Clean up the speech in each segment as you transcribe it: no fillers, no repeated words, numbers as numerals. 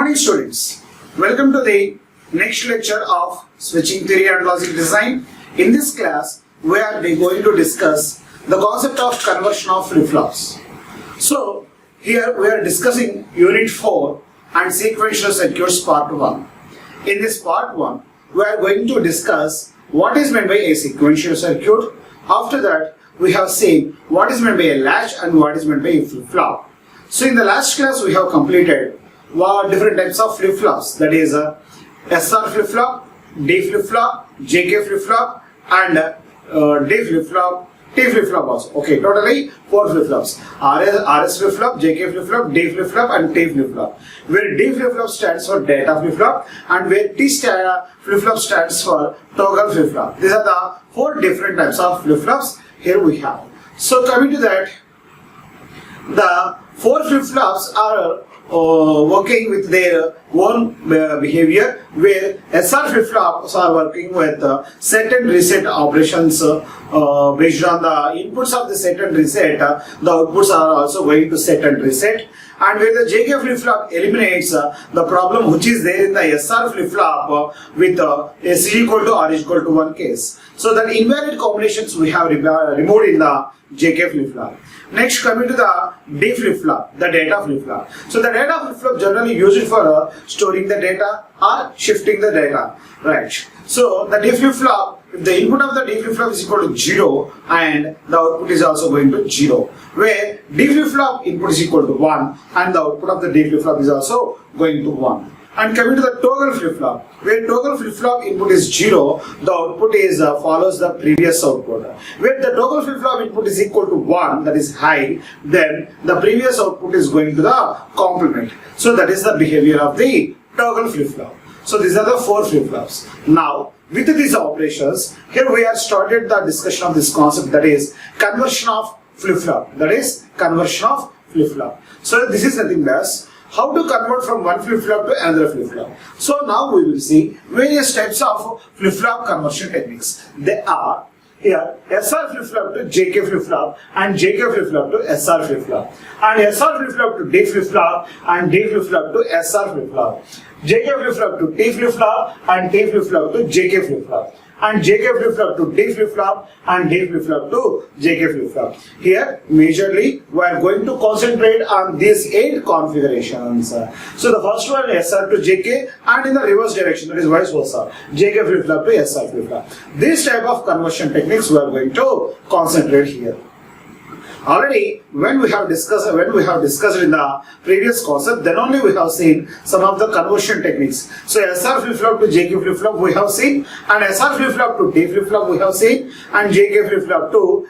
Good morning, students. Welcome to the next lecture of Switching Theory and Logic Design. In this class, we are going to discuss the concept of conversion of flip-flops. So, here we are discussing Unit 4 and Sequential Circuits Part 1. In this Part 1, we are going to discuss what is meant by a sequential circuit. After that, we have seen what is meant by a latch and what is meant by a flip-flop. So, in the last class, we have completed different types of flip-flops, that is SR flip-flop, D flip-flop, JK flip-flop and D flip-flop, T flip-flop also. Okay, totally 4 flip-flops. RS flip-flop, JK flip-flop, D flip-flop and T flip-flop. Where D flip-flop stands for data flip-flop and where T flip-flop stands for toggle flip-flop. These are the 4 different types of flip-flops here we have. So coming to that, the 4 flip-flops are working with their own behavior, where SR flip-flops are working with set and reset operations based on the inputs of the set and reset. The outputs are also going to set and reset. And where the JK flip-flop eliminates the problem which is there in the SR flip-flop with S is equal to R is equal to 1 case. So that invalid combinations we have removed in the JK flip-flop. Next, coming to the D flip-flop, the data flip-flop. So the data flip-flop generally used for storing the data or shifting the data, right? So the D flip-flop, if the input of the D flip-flop is equal to 0 and the output is also going to 0, where D flip-flop input is equal to 1 and the output of the D flip-flop is also going to 1. And coming to the toggle flip-flop, where toggle flip-flop input is 0, the output is follows the previous output. Where the toggle flip-flop input is equal to 1, that is high, then the previous output is going to the complement. So that is the behavior of the toggle flip-flop. So these are the 4 flip-flops. Now, with these operations, here we have started the discussion of this concept, that is conversion of flip-flop. That is conversion of flip-flop. So this is nothing less how to convert from one flip-flop to another flip-flop. So now we will see various types of flip-flop conversion techniques. They are here SR flip-flop to JK flip-flop and JK flip-flop to SR flip-flop, and SR flip-flop to D flip-flop and D flip-flop to SR flip-flop, JK flip-flop to T flip-flop and T flip-flop to JK flip-flop, and JK flip-flop to D flip-flop and D flip-flop to JK flip-flop. Here, majorly, we are going to concentrate on these 8 configurations. So the first one is SR to JK, and in the reverse direction, that is vice versa, JK flip-flop to SR flip-flop. This type of conversion techniques we are going to concentrate here. Already, when we have discussed in the previous concept, then only we have seen some of the conversion techniques. So SR flip-flop to JK flip-flop we have seen, and SR flip-flop to T flip-flop we have seen, and JK flip-flop to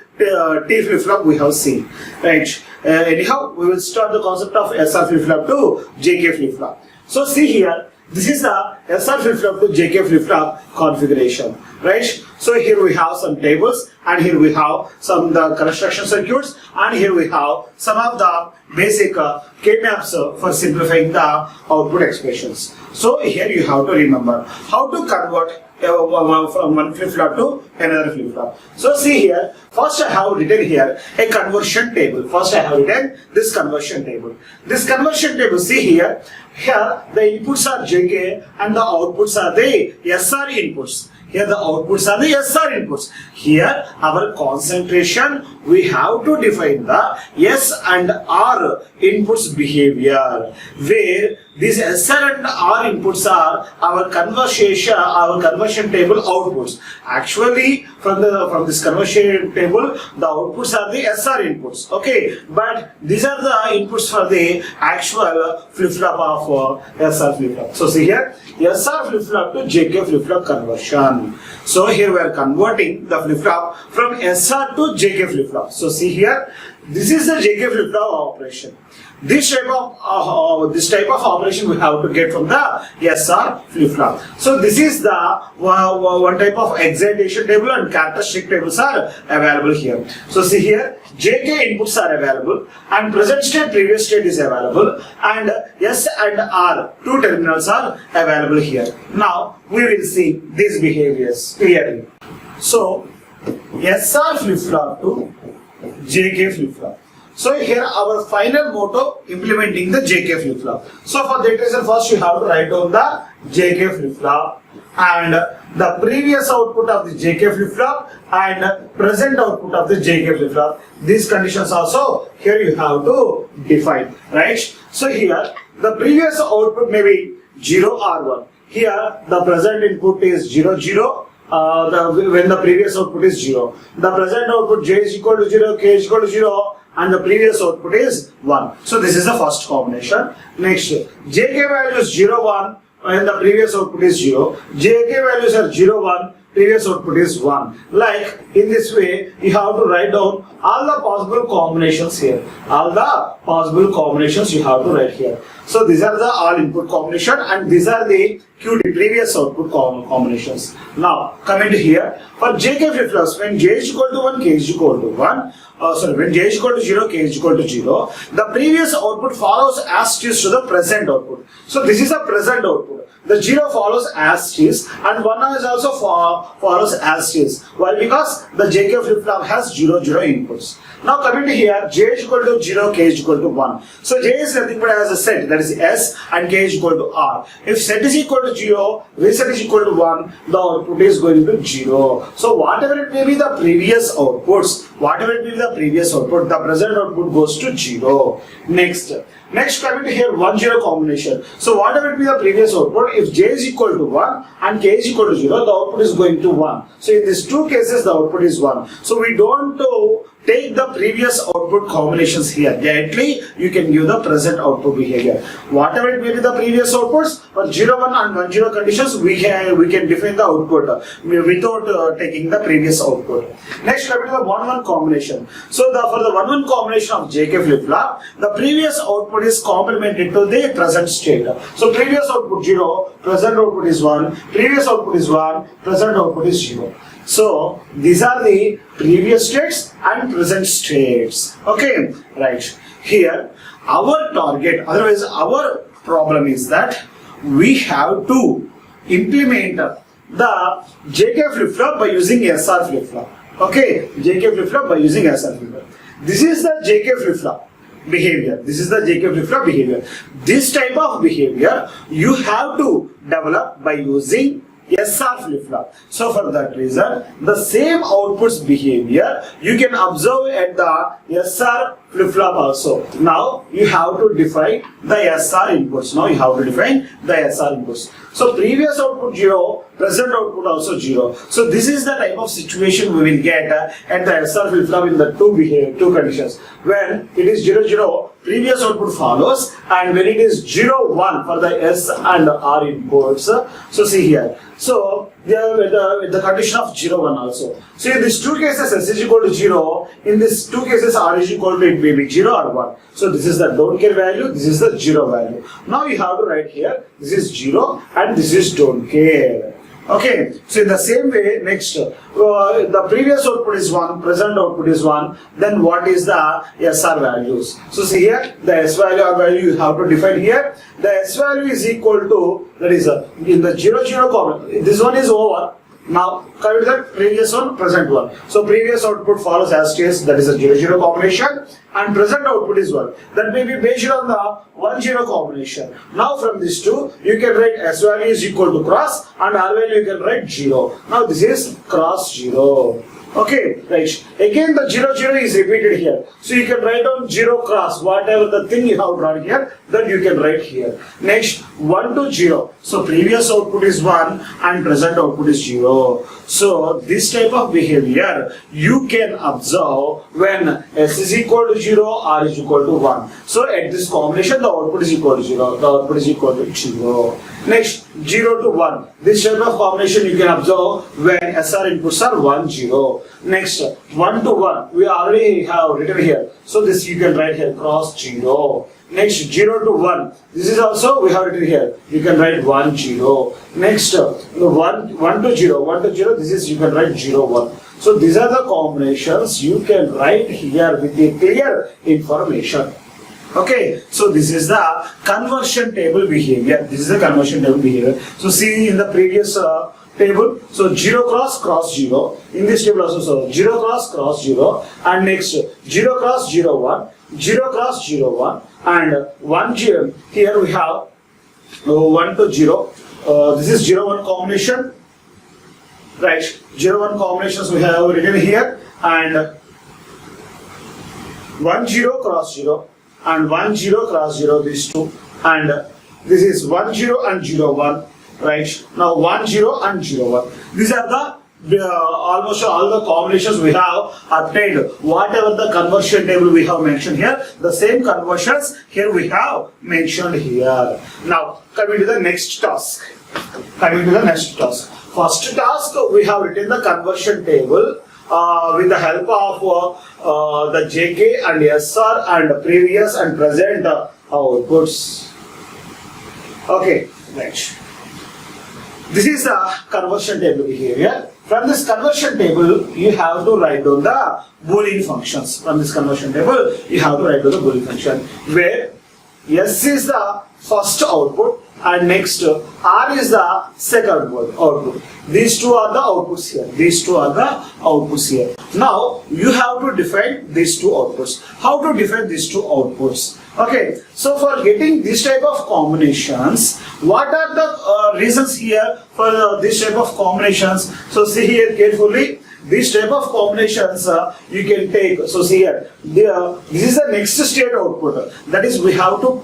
T flip-flop we have seen. Right? Anyhow, we will start the concept of SR flip-flop to JK flip-flop. So see here, this is the SR flip-flop to JK flip-flop configuration, right? So here we have some tables, and here we have some the construction circuits, and here we have some of the basic K-maps for simplifying the output expressions. So here you have to remember how to convert from one flip-flop to another flip-flop. So see here, first I have written here a conversion table. First I have written this conversion table. This conversion table, see here, the inputs are JK and the outputs are the SR inputs. Here the outputs are the SR inputs. Here our concentration, we have to define the S and R inputs behavior, where these SR and R inputs are our conversion table outputs. Actually, from this conversion table, the outputs are the SR inputs. Okay, but these are the inputs for the actual flip-flop of SR flip-flop. So see here, SR flip-flop to JK flip-flop conversion. So here we are converting the flip-flop from SR to JK flip-flop. So see here, this is the JK flip-flop operation. This type of operation we have to get from the SR flip-flop. So this is the one type of excitation table, and characteristic tables are available here. So see here, JK inputs are available, and present state, previous state is available, and S and R 2 terminals are available here. Now we will see these behaviors clearly. So SR flip-flop to JK flip-flop. So here our final motto, implementing the JK flip-flop. So for that reason, first you have to write down the JK flip-flop and the previous output of the JK flip-flop and present output of the JK flip-flop. These conditions also here you have to define, right? So here the previous output may be 0 or 1. Here the present input is 0, 0. When the previous output is 0. The present output j is equal to 0, k is equal to 0 and the previous output is 1. So this is the first combination. Next, jk value is 0, 1 and the previous output is 0. jk values are 0, 1, previous output is 1. Like in this way, you have to write down all the possible combinations here. All the possible combinations you have to write here. So these are the all input combination and these are the QD previous output combinations. Now coming to here, for JK flip-flops, when j is equal to 1, k is equal to 1. When j is equal to 0, k is equal to 0. The previous output follows as is to the present output. So this is a present output. The 0 follows as is and 1 is also follows as is. Why? Because the JK flip-flop has 0, 0 inputs. Now coming to here, j is equal to 0, k is equal to 1. So j is nothing but as a set, that is s, and k is equal to r. If set is equal to 0, reset is equal to 1, the output is going to 0. So whatever it may be the previous outputs, the present output goes to 0. Next coming to here, 1, 0 combination. So whatever it be the previous output, if j is equal to 1 and k is equal to 0, the output is going to 1. So in these two cases, the output is 1. So we don't take the previous output combinations here. Directly, you can give the present output behavior. Whatever it may be the previous outputs, for 0, 1 and 1, 0 conditions, we can define the output without taking the previous output. Next, coming to the 1, 1 combination. So for the 1, 1 combination of JK flip-flop, the previous output is complemented to the present state. So previous output 0, present output is 1, previous output is 1, present output is 0. So these are the previous states and present states. Okay, right. Here our target, otherwise our problem is that we have to implement the JK flip-flop by using SR flip-flop. Okay, JK flip-flop by using SR flip-flop. This is the JK flip-flop behavior. This is the JK flip-flop behavior. This type of behavior you have to develop by using SR flip-flop. So for that reason, the same outputs behavior you can observe at the SR flip-flop also. Now you have to define the SR inputs. So previous output 0, present output also 0. So this is the type of situation we will get at the SR flip-flop in the two conditions. When it is 0, 0, previous output follows, and when it is 0, 1 for the S and R inputs. So see here. So they are with the condition of 0, 1 also. So in these two cases, S is equal to 0. In these two cases, R is equal to, it may be 0 or 1. So this is the don't care value, this is the 0 value. Now you have to write here, this is 0 and this is don't care. Okay, so in the same way, next, the previous output is 1, present output is 1, then what is the SR values? So see here, the S value or value you have to define here. The S value is equal to, that is in the 0, 0 column, this one is over. Now, coming to the previous one, present one. So previous output follows as is, that is a 0, 0 combination, and present output is 1. That may be based on the 1, 0 combination. Now from these two, you can write S value is equal to cross, and R value you can write 0. Now this is cross 0. Okay, right. Again the 0, 0 is repeated here. So you can write down 0 cross, whatever the thing you have drawn here, that you can write here. Next, 1 to 0. So previous output is 1 and present output is 0. So this type of behavior you can observe when S is equal to 0, R is equal to 1. So at this combination, the output is equal to 0. The output is equal to 0. Next, 0 to 1. This type of combination you can observe when SR inputs are 1, 0. Next, 1 to 1. We already have written here. So this you can write here, cross 0. Next, 0 to 1. This is also we have written here. You can write 1, 0. Next, 1 to 0. 1 to 0. This is you can write 0, 1. So these are the combinations you can write here with a clear information. Okay, so this is the conversion table behavior. So see in the previous table, so 0 cross 0. In this table also, so 0 cross 0, and next 0 cross 0, 1. 0 cross 0 1 and 1 0. Here we have 1 to 0. This is 0 1 combination, right? 0 1 combinations we have written here, and 1 0 cross 0 and 1 0 cross 0, these two, and this is 1 0 and 0 1, right? Now 1 0 and 0 1. These are the almost all the combinations we have obtained. Whatever the conversion table we have mentioned here, the same conversions here we have mentioned here. Now coming to the next task. First task, we have written the conversion table with the help of the JK and SR and previous and present outputs. Okay, right. This is the conversion table here. From this conversion table, you have to write down the Boolean functions. From this conversion table, you have to write down the Boolean function, where S is the first output and next R is the second output. These two are the outputs here. Now you have to define these two outputs. How to define these two outputs? Okay, so for getting this type of combinations, what are the reasons here for this type of combinations? So see here carefully. This type of combinations you can take. So see here, this is the next state output. That is, we have to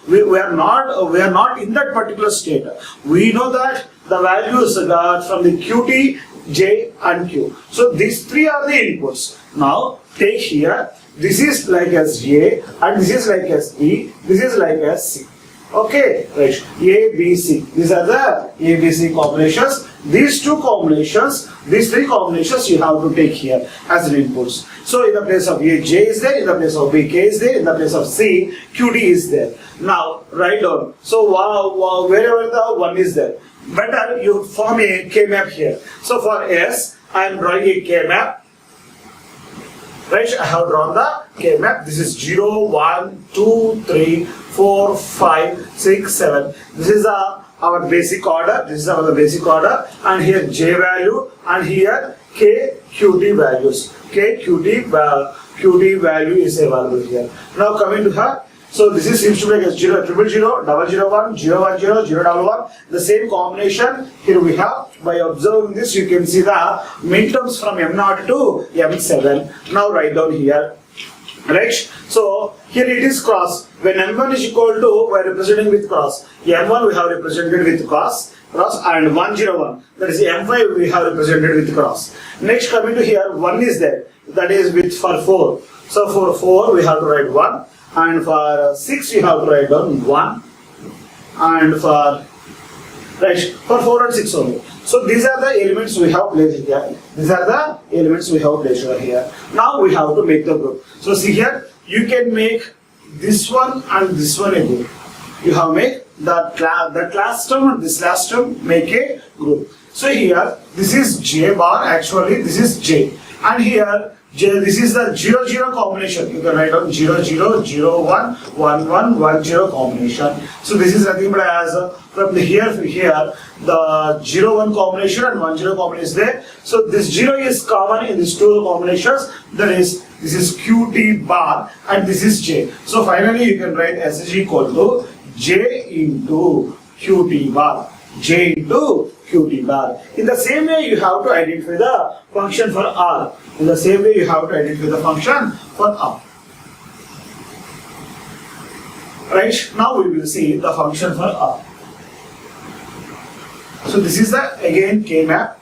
we are not in that particular state. We know that the values got from the QT, J and Q. So these three are the inputs. Now take here. This is like as J and this is like as E. This is like as C. Okay, right. A, B, C. These are the A, B, C combinations. These two combinations, these three combinations you have to take here as an inputs. So in the place of A, J is there. In the place of B, K is there. In the place of C, QD is there. Now write down. So wherever the one is there, better you form a K-map here. So for S, I am drawing a K-map. Right, I have drawn the K-map. This is 0, 1, 2, 3, 4, 5, 6, 7. This is our basic order. This is our basic order. And here J value and here K QT values. K QT value is available here. Now coming to her. So this is seems to be like 0, 0, 0, 0, 0, 1, 0, 1, 0, 0, 1, 1. The same combination here we have. By observing this, you can see the minterms from M0 to M7. Now write down here. Right? So here it is cross. When M1 is equal to, we are representing with cross. M1 we have represented with cross and 101. That is M5 we have represented with cross. Next coming to here, 1 is there. That is with for 4. So for 4 we have to write 1. And for 6 we have to write down 1, and for 4 and 6 only. So these are the elements we have placed here. Now we have to make the group. So see here, you can make this one and this one a group. You have make that last term and this last term make a group. So here this is J bar, actually this is J, and here this is the 0 0 combination. You can write down 0 0 0 1 1 1 1 0 combination. So this is nothing but as from the here the 0 1 combination and 1 0 combination is there. So this 0 is common in these two combinations. That is, this is QT bar and this is J. So finally you can write S is equal to J into QT bar. J into QT bar. In the same way, you have to identify the function for R. Right? Now we will see the function for R. So this is the again K-map.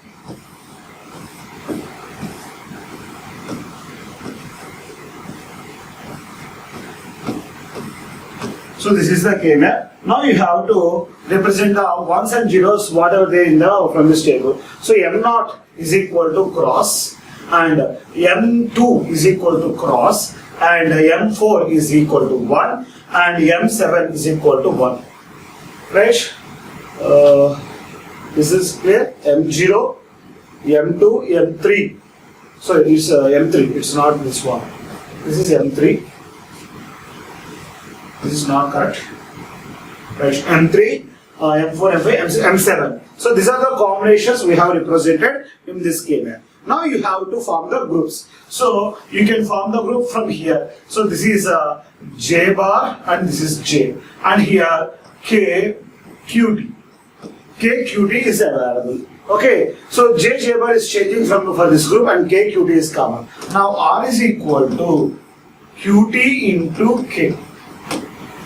So this is the K-map. Now you have to represent the ones and zeros whatever they in the from this table. So M0 is equal to cross, and M2 is equal to cross, and M4 is equal to 1, and M7 is equal to 1. Right? This is clear. M0, M2, M3. So it is M3. It's not this one. This is M3. This is not correct. Right, M3, M4, M5, M7. So these are the combinations we have represented in this K-map. Now you have to form the groups. So you can form the group from here. So this is J bar and this is J, and here K QT. K QT is available. Okay, so J bar is changing from for this group and K QT is common. Now R is equal to QT into K.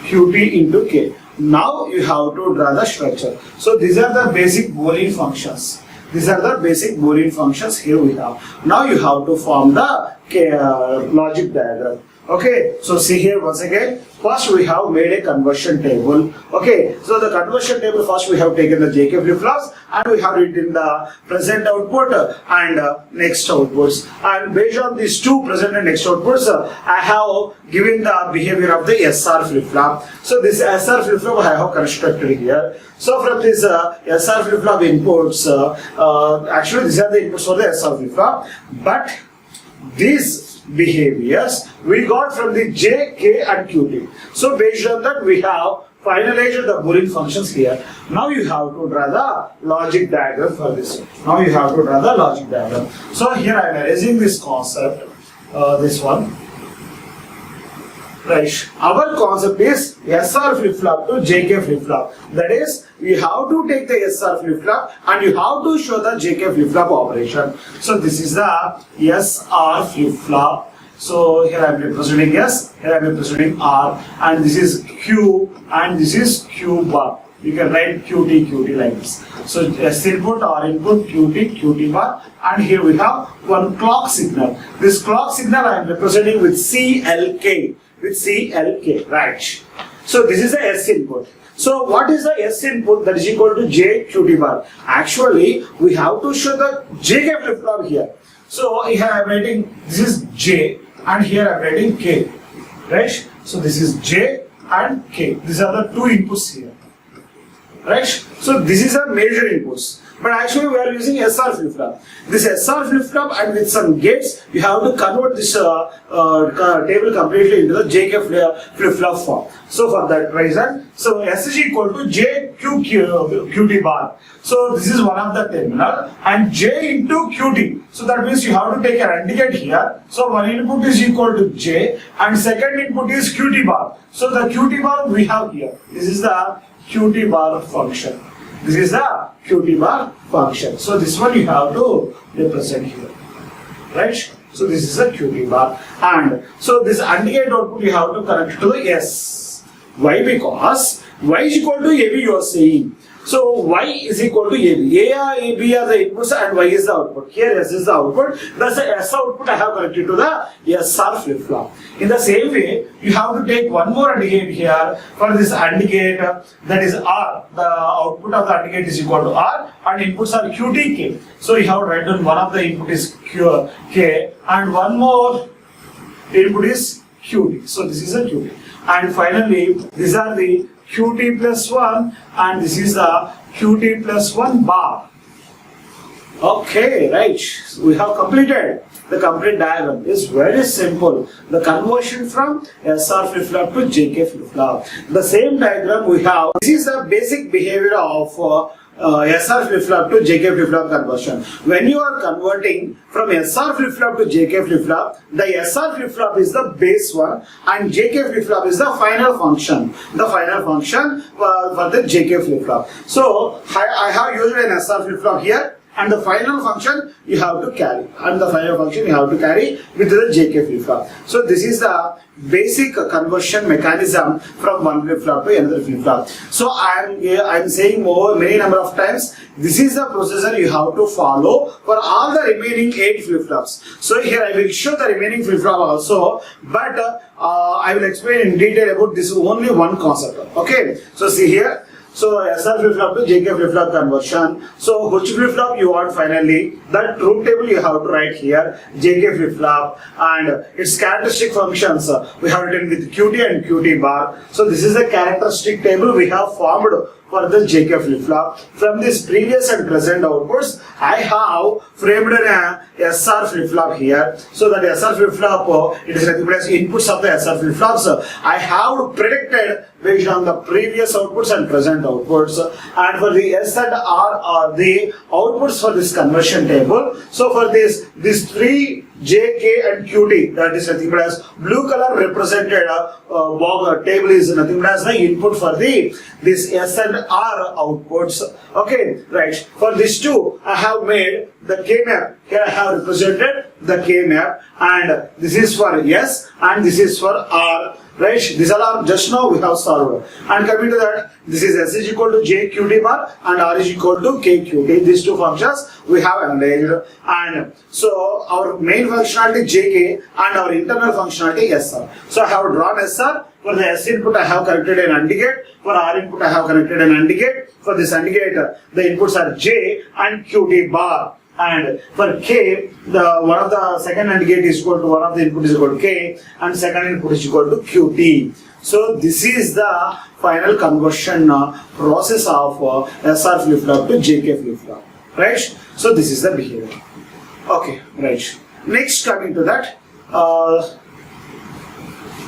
QT into K. Now you have to draw the structure. So these are the basic Boolean functions. These are the basic Boolean functions here we have. Now you have to form the logic diagram. Okay, so see here once again. First we have made a conversion table. Okay, so the conversion table, first we have taken the JK flip-flops and we have written the present output and next outputs. And based on these two present and next outputs, I have given the behavior of the SR flip-flop. So this SR flip-flop I have constructed here. So from this SR flip-flop inputs, actually these are the inputs for the SR flip-flop, but these behaviors we got from the J, K and QT. So based on that we have finalized the Boolean functions here. Now you have to draw the logic diagram for this. Now you have to draw the logic diagram. So here I am erasing this concept, this one. Right. Our concept is SR flip-flop to JK flip-flop. That is, we have to take the SR flip-flop and you have to show the JK flip-flop operation. So this is the SR flip-flop. So here I am representing S, here I am representing R, and this is Q and this is Q bar. You can write QT, QT like this. So S input, R input, QT, QT bar, and here we have one clock signal. This clock signal I am representing with CLK. With CLK, right? So this is the S input. So what is the S input that is equal to J QT bar? Actually, we have to show the JK flip flop here. So here I am writing this is J and here I am writing K, right? So this is J and K. These are the two inputs here, right? So this is a major inputs. But actually we are using SR flip-flop. This SR flip-flop and with some gates, you have to convert this table completely into the JK flip-flop form. So for that reason, so S is equal to JQT bar. So this is one of the terminal and J into QT. So that means you have to take an AND gate here. So one input is equal to J and second input is QT bar. So the QT bar we have here. This is the QT bar function. This is the QT bar function. So this one you have to represent here, right? So this is a QT bar, and so this AND gate output you have to connect to the S. Why? Because Y is equal to AB you are saying. So Y is equal to AB. AB are the inputs and Y is the output. Here S is the output. Thus the S output I have connected to the SR flip-flop. In the same way, you have to take one more AND gate here for this AND gate, that is R. The output of the AND gate is equal to R and inputs are QT, K. So you have to write down one of the input is K and one more input is QT. So this is a QT. And finally, these are the QT plus 1 and this is the QT plus 1 bar. Okay, right. We have completed the complete diagram. It's very simple. The conversion from SR flip-flop to JK flip-flop. The same diagram we have. This is the basic behavior of SR flip-flop to JK flip-flop conversion. When you are converting from SR flip-flop to JK flip-flop, the SR flip-flop is the base one and JK flip-flop is the final function. The final function for the JK flip-flop. So I have used an SR flip-flop here and the final function you have to carry. And the final function you have to carry with the JK flip-flop. So this is the basic conversion mechanism from one flip-flop to another flip-flop. So I'm saying many number of times, this is the procedure you have to follow for all the remaining 8 flip-flops. So here I will show the remaining flip-flop also, but I will explain in detail about this only one concept. Okay, so see here. So SR flip-flop to JK flip-flop conversion. So which flip-flop you want finally? That truth table you have to write here. JK flip-flop and its characteristic functions we have written with QT and QT bar. So this is the characteristic table we have formed for the JK flip-flop. From this previous and present outputs, I have framed an SR flip-flop here. So that SR flip-flop, it is nothing but as inputs of the SR flip-flops. I have predicted based on the previous outputs and present outputs. And for the S and R are the outputs for this conversion table. So for these three J, K and QT, that is nothing but as blue color represented table is nothing but as the input for this S and R outputs. Okay, right. For these two, I have made the K map. Here I have represented the K map, and this is for S and this is for R. Right, these all are just now we have solved. And coming to that, this is S is equal to J QT bar and R is equal to K QT. These two functions we have analyzed. And so our main functionality JK and our internal functionality SR. So I have drawn SR. For the S input I have connected an AND gate. For R input I have connected an AND gate. For this AND gate, the inputs are J and QT bar. And for K, one of the second AND gate is equal to one of the input is equal to K, and second input is equal to QT. So this is the final conversion process of SR flip-flop to JK flip-flop. Right? So this is the behavior. Okay, right. Next, coming to that,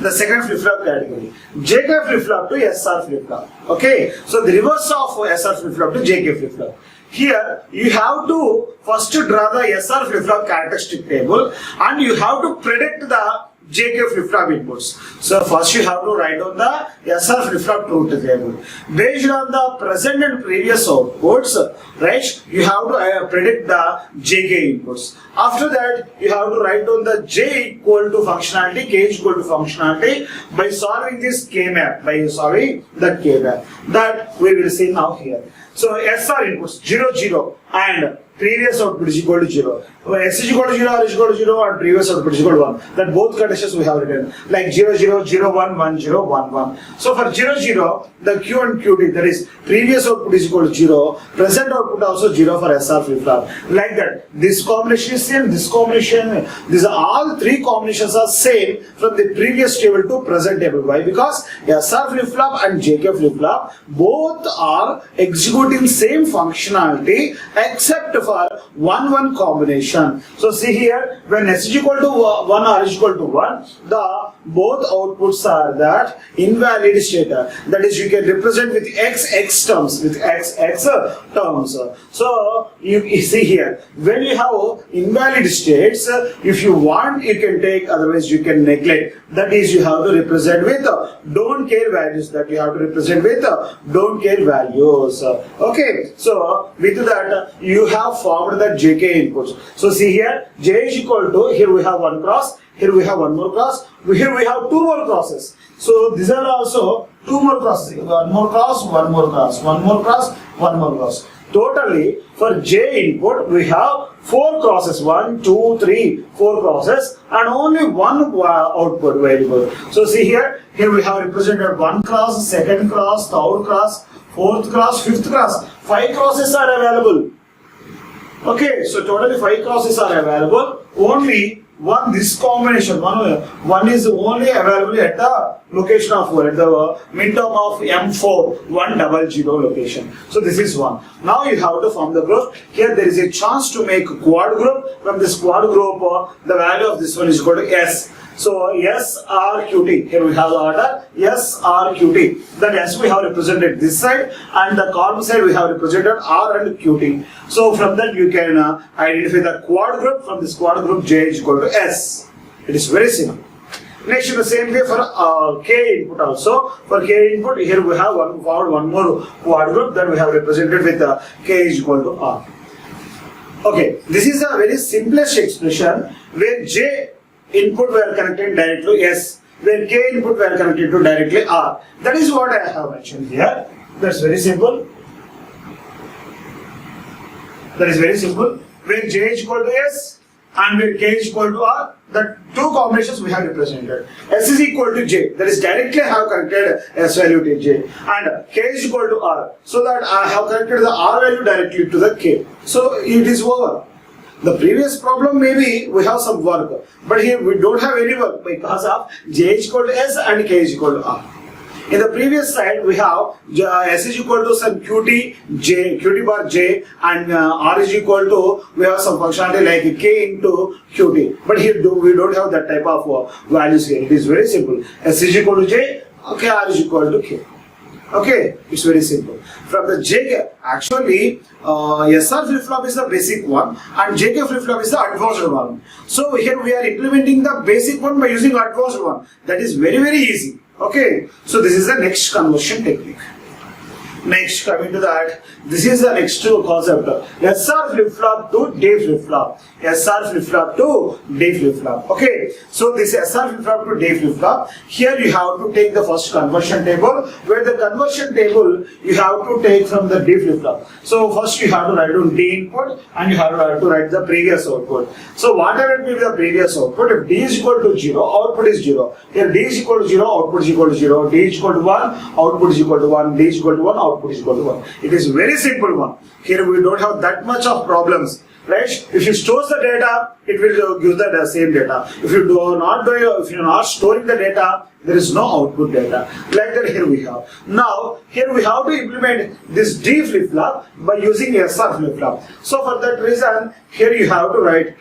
the second flip-flop category, JK flip-flop to SR flip-flop. Okay, so the reverse of SR flip-flop to JK flip-flop. Here you have to first draw the SR flip-flop characteristic table and you have to predict the JK flip-flop inputs. So first you have to write down the SR flip-flop truth table. Based on the present and previous outputs, right, you have to predict the JK inputs. After that, you have to write down the J equal to functionality, K is equal to functionality by solving this K map, by solving the K map. That we will see now here. So SR inputs 0, 0 and previous output is equal to 0. S is equal to 0, R is equal to 0 and previous output is equal to 1. That both conditions we have written like 0, 0, 0, 1, 1, 0, 1, 1. So for 0, 0, the Q and QT, that is previous output is equal to 0, present output also 0 for SR flip-flop. Like that. This combination is same, this combination, these are all three combinations are same from the previous table to present table. Why? Because SR flip-flop and JK flip-flop both are executing same functionality except for 1-1 combination. So see here, when S is equal to 1, R is equal to 1, the both outputs are that invalid state. That is, you can represent with x terms, with x terms. So you see here, when you have invalid states, if you want you can take, otherwise you can neglect. That is, you have to represent with don't care values. That you have to represent with don't care values. Okay, so with that you have formed the JK inputs. So see here, J is equal to, here we have one cross, here we have one more cross, here we have two more crosses. So these are also two more crosses, one more cross, one more cross, one more cross, one more cross. Totally for J input we have 4 crosses, 1, 2, 3, 4 crosses and only one output variable. So see here, here we have represented one cross, second cross, third cross, fourth cross, fifth cross. 5 crosses are available. Okay, so totally 5 crosses are available. Only one, this combination, one is only available at the location of 4, at the midterm of M4, 100 location. So this is one. Now you have to form the group. Here there is a chance to make quad group. From this quad group, the value of this one is equal to S. So S, R, QT. Here we have the order S, R, QT. Then S we have represented this side and the column side we have represented R and QT. So from that you can identify the quad group. From this quad group J is equal to S. It is very simple. Next, in the same way for K input also. For K input, here we have one more quad group that we have represented with K is equal to R. Okay, this is a very simplest expression where J input were connected directly to S, where K input were connected to directly R. That is what I have mentioned here. That's very simple. That is very simple. Where J is equal to S and where K is equal to R, the two combinations we have represented. S is equal to J, that is directly I have connected S value to J, and K is equal to R, so that I have connected the R value directly to the K. So it is over. The previous problem maybe we have some work, but here we don't have any work because of J is equal to S and K is equal to R. In the previous slide, we have S is equal to some qt bar j, and r is equal to, we have some functionality like k into qt. But here we don't have that type of values here. It is very simple. S is equal to j, okay, r is equal to k. Okay, it's very simple. From the JK, actually, SR flip-flop is the basic one and JK flip-flop is the advanced one. So here we are implementing the basic one by using advanced one. That is very, very easy. Okay, so this is the next conversion technique. Next, coming to that, this is the next concept. SR flip-flop to D flip-flop. SR flip-flop to D flip-flop. Okay, so this SR flip-flop to D flip-flop. Here you have to take the first conversion table, where the conversion table you have to take from the D flip-flop. So first you have to write down D input and you have to write the previous output. So whatever it will be the previous output, if D is equal to 0, output is 0. Here D is equal to 0, output is equal to 0. D is equal to 1, output is equal to 1. D is equal to 1, output is equal to 1. It is very simple one. Here we don't have that much of problems. Right? If you store the data, it will give the same data. If you are not storing the data, there is no output data. Like that here we have. Now, here we have to implement this D flip-flop by using SR flip-flop. So for that reason, here you have to write,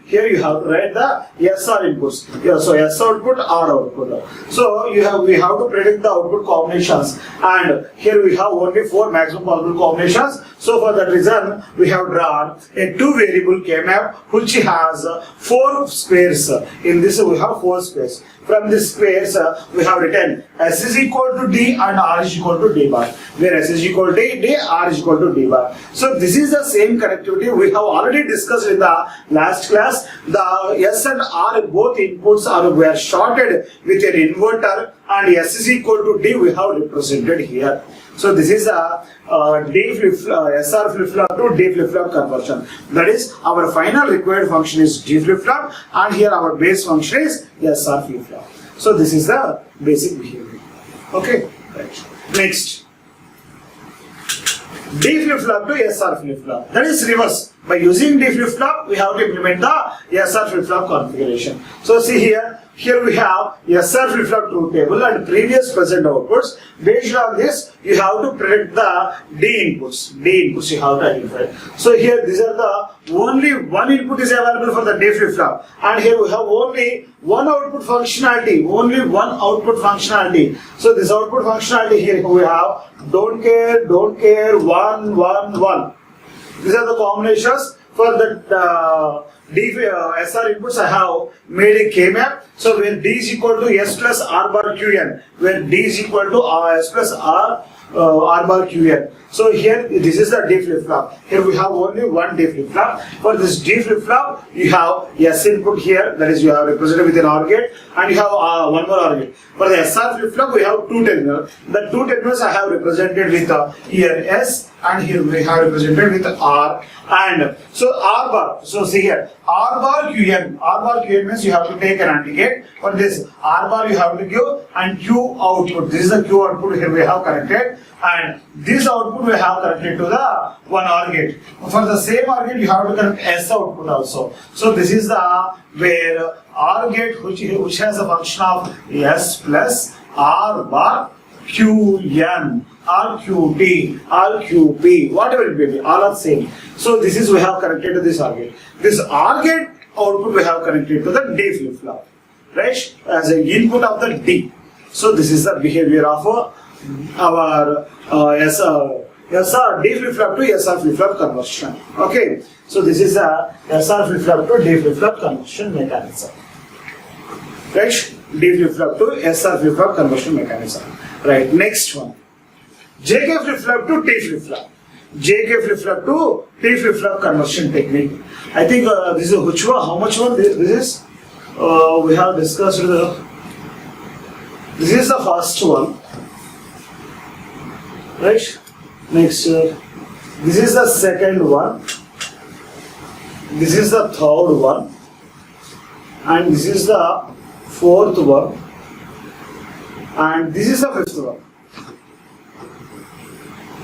here you have to write the SR inputs. Yeah, so S output, R output. So we have to predict the output combinations, and here we have only 4 maximum possible combinations. So for that reason, we have drawn a 2-variable K-map which has 4 squares. In this we have 4 squares. From this squares, we have written S is equal to D and R is equal to D bar, where S is equal to D, R is equal to D bar. So this is the same connectivity we have already discussed in the last class. The S and R both inputs were shorted with an inverter, and S is equal to D we have represented here. So this is a SR flip-flop to D flip-flop conversion. That is, our final required function is D flip-flop, and here our base function is SR flip-flop. So this is the basic behavior. Okay, right. Next, D flip-flop to SR flip-flop. That is reverse. By using D flip-flop, we have to implement the SR flip-flop configuration. So see here. Here we have SR flip-flop truth table and previous present outputs. Based on this, you have to predict the D inputs. D inputs you have to identify. So here these are the only one input is available for the D flip-flop, and here we have only one output functionality. Only one output functionality. So this output functionality here we have don't care, 1, 1, 1. These are the combinations for the SR inputs. I have made a K-map. So where D is equal to S plus R bar Qn, where D is equal to S plus R bar Qn. So here this is the D flip-flop. Here we have only one D flip-flop. For this D flip-flop, you have S input here, that is you have represented with an OR gate, and you have one more OR gate. For the SR flip-flop, we have 2 terminals. The 2 terminals I have represented with here S, and here we have represented with R. And so R bar, so see here, R bar Qn means you have to take an AND gate. For this R bar you have to give, and Q output, this is the Q output here we have connected, and this output we have connected to the one OR gate. For the same OR gate you have to connect S output also. So this is the where OR gate which has a function of S plus R bar Qn, RQT, RQP, whatever it may be, all are same. So this is we have connected to this OR gate. This OR gate output we have connected to the D flip-flop, right? As an input of the D. So this is the behavior of our SR D flip-flop to SR flip-flop conversion. Okay. So this is a SR flip-flop to D flip-flop conversion mechanism. Right? D flip-flop to SR flip-flop conversion mechanism. Right. Next one. JK flip-flop to T flip-flop. JK flip-flop to T flip-flop conversion technique. I think this is which one? How much one this is? We have discussed this is the first one. Right? Next, this is the second one. This is the third one. And this is the fourth one. And this is the fifth one.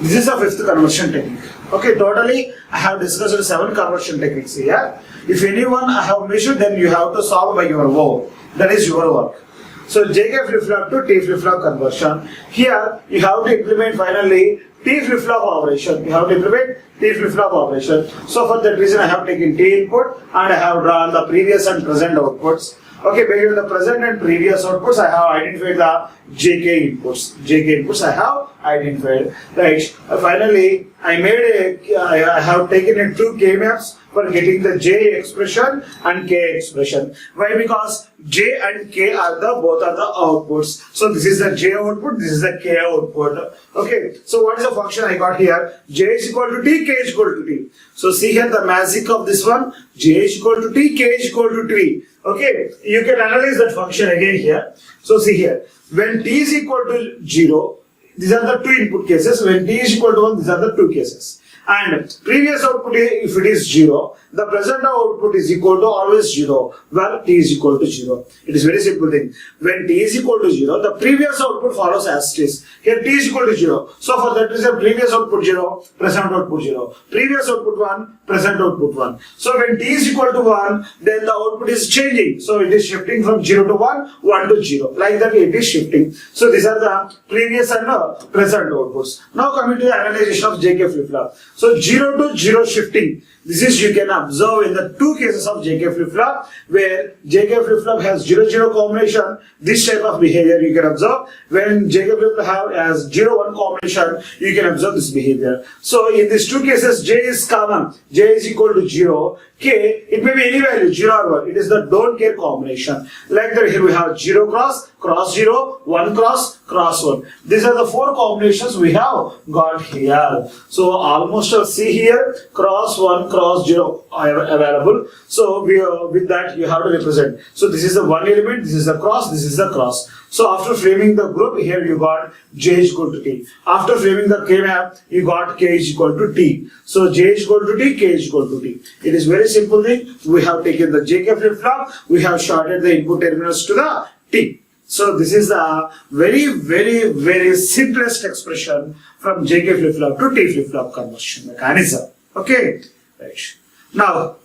This is the fifth conversion technique. Okay, totally I have discussed 7 conversion techniques here. If anyone I have mentioned, then you have to solve by your own. That is your work. So JK flip-flop to T flip-flop conversion. Here you have to implement finally T flip-flop operation. You have to implement T flip-flop operation. So for that reason I have taken T input and I have drawn the previous and present outputs. Okay, based on the present and previous outputs, I have identified the JK inputs. JK inputs I have identified. Right. Finally, I have taken in two K maps for getting the J expression and K expression. Why? Because J and K are both are the outputs. So this is the J output, this is the K output. Okay. So what is the function I got here? J is equal to T, K is equal to T. So see here the magic of this one. J is equal to T, K is equal to T. Okay. You can analyze that function again here. So see here. When T is equal to 0, these are the two input cases. When T is equal to 1, these are the two cases. And previous output, if it is 0, the present output is equal to always 0, where T is equal to 0. It is very simple thing. When T is equal to 0, the previous output follows as it is. Here T is equal to 0. So for that reason, previous output 0, present output 0. Previous output 1, present output 1. So when T is equal to 1, then the output is changing. So it is shifting from 0 to 1, 1 to 0. Like that it is shifting. So these are the previous and present outputs. Now coming to the analysis of JK flip-flop. So 0 to 0 shifting. This is you can observe in the two cases of JK flip-flop, where JK flip-flop has 0-0 combination. This type of behavior you can observe. When JK flip-flop has 0-1 combination, you can observe this behavior. So in these two cases, J is common. J is equal to 0. K, it may be any value, 0 or 1. It is the don't care combination. Like that, here we have 0 cross, cross 0, 1 cross, cross 1. These are the four combinations we have got here. So almost see here, cross 1, cross 0 are available. So with that you have to represent. So this is the one element, this is the cross, this is the cross. So after framing the group, here you got J is equal to T. After framing the K map, you got K is equal to T. So J is equal to T, K is equal to T. It is very simple thing. We have taken the JK flip-flop, we have shorted the input terminals to the T. So this is the very simplest expression from JK flip-flop to T flip-flop conversion mechanism. Okay, right. Now,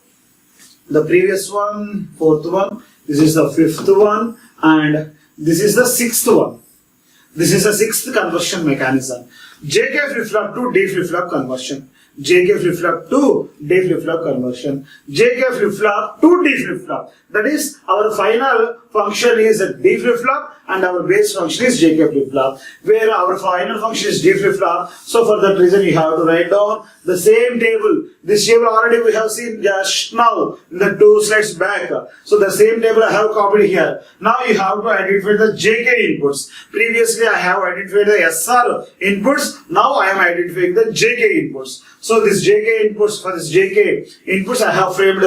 the previous one, fourth one, this is the fifth one, and this is the sixth one. This is the sixth conversion mechanism. JK flip-flop to D flip-flop conversion. JK flip-flop to D flip-flop conversion. JK flip-flop to D flip-flop. That is, our final function is a D flip-flop and our base function is JK flip-flop, where our final function is D flip-flop. So for that reason, you have to write down the same table. This table already we have seen just now in the 2 slides back. So the same table I have copied here. Now you have to identify the JK inputs. Previously I have identified the SR inputs. Now I am identifying the JK inputs. So this JK inputs, for this JK inputs I have framed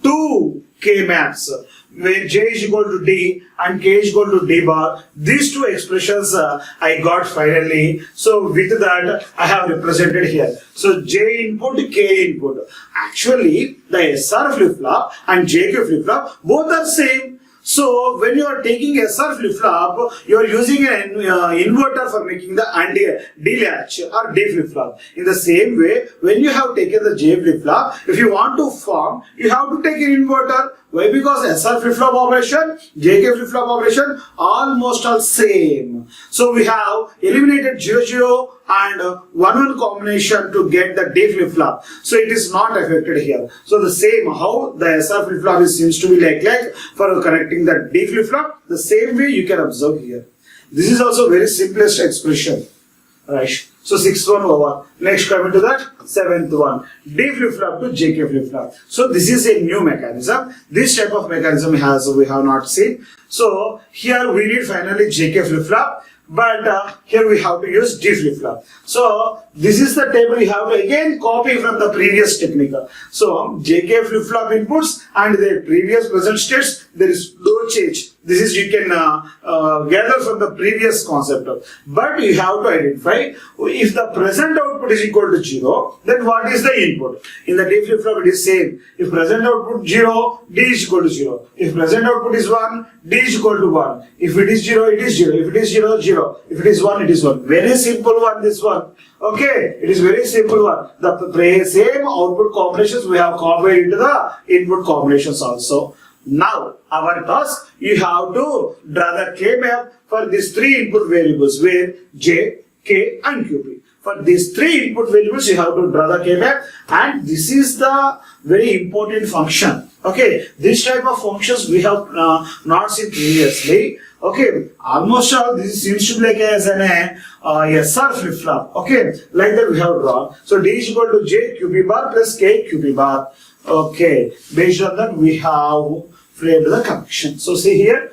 two K maps, where J is equal to D and K is equal to D bar. These two expressions I got finally. So with that I have represented here. So J input, K input. Actually the SR flip-flop and JK flip-flop both are same. So when you are taking SR flip-flop, you are using an inverter for making the D latch or D flip-flop. In the same way, when you have taken the J flip-flop, if you want to form, you have to take an inverter. Why? Because SR flip-flop operation, JK flip-flop operation, almost all same. So we have eliminated 0-0 and 1-1 combination to get the D flip-flop. So it is not affected here. So the same, how the SR flip-flop seems to be like for connecting the D flip-flop, the same way you can observe here. This is also very simplest expression. Right. So sixth one over. Next coming to that, seventh one. D flip-flop to JK flip-flop. So this is a new mechanism. This type of mechanism we have not seen. So here we need finally JK flip-flop. But here we have to use D flip-flop. So this is the table you have to again copy from the previous technique. So JK flip-flop inputs and the previous present states, there is no change. This is you can gather from the previous concept. But you have to identify if the present output is equal to 0, then what is the input? In the D flip-flop it is same. If present output 0, D is equal to 0. If present output is 1, D is equal to 1. If it is 0, it is 0. If it is 0, 0. If it is 1, it is 1. Very simple one, this one. Okay, it is very simple one. The same output combinations we have copied into the input combinations also. Now, our task, you have to draw the K map for these three input variables where J, K and QP. For these three input variables, you have to draw the K map, and this is the very important function. Okay, this type of functions we have not seen previously. Okay, almost all this seems to be like as an SR flip flop. Okay, like that we have drawn. So D is equal to J QP bar plus K QP bar. Okay, based on that we have framed the connection. So see here,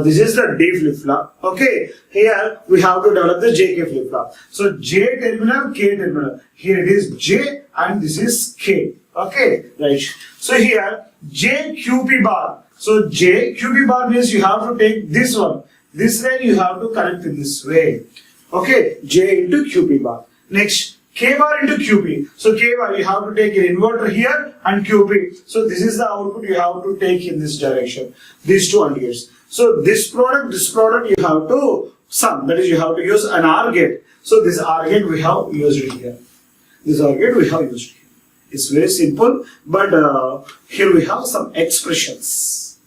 this is the D flip flop. Okay, here we have to develop the JK flip flop. So J terminal, K terminal. Here it is J and this is K. Okay, right. So here J QP bar. So J QP bar means you have to take this one. This line you have to connect in this way. Okay, J into QP bar. Next, K bar into QP. So K bar you have to take an inverter here and QP. So this is the output you have to take in this direction. These two AND gates. So this product you have to sum. That is, you have to use an OR gate. So this OR gate we have used here. This OR gate we have used here. It's very simple, but here we have some expressions.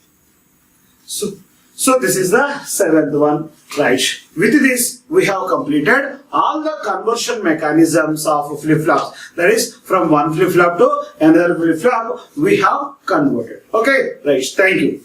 So this is the seventh one, right? With this, we have completed all the conversion mechanisms of flip-flops. That is, from one flip-flop to another flip-flop, we have converted. Okay, right? Thank you.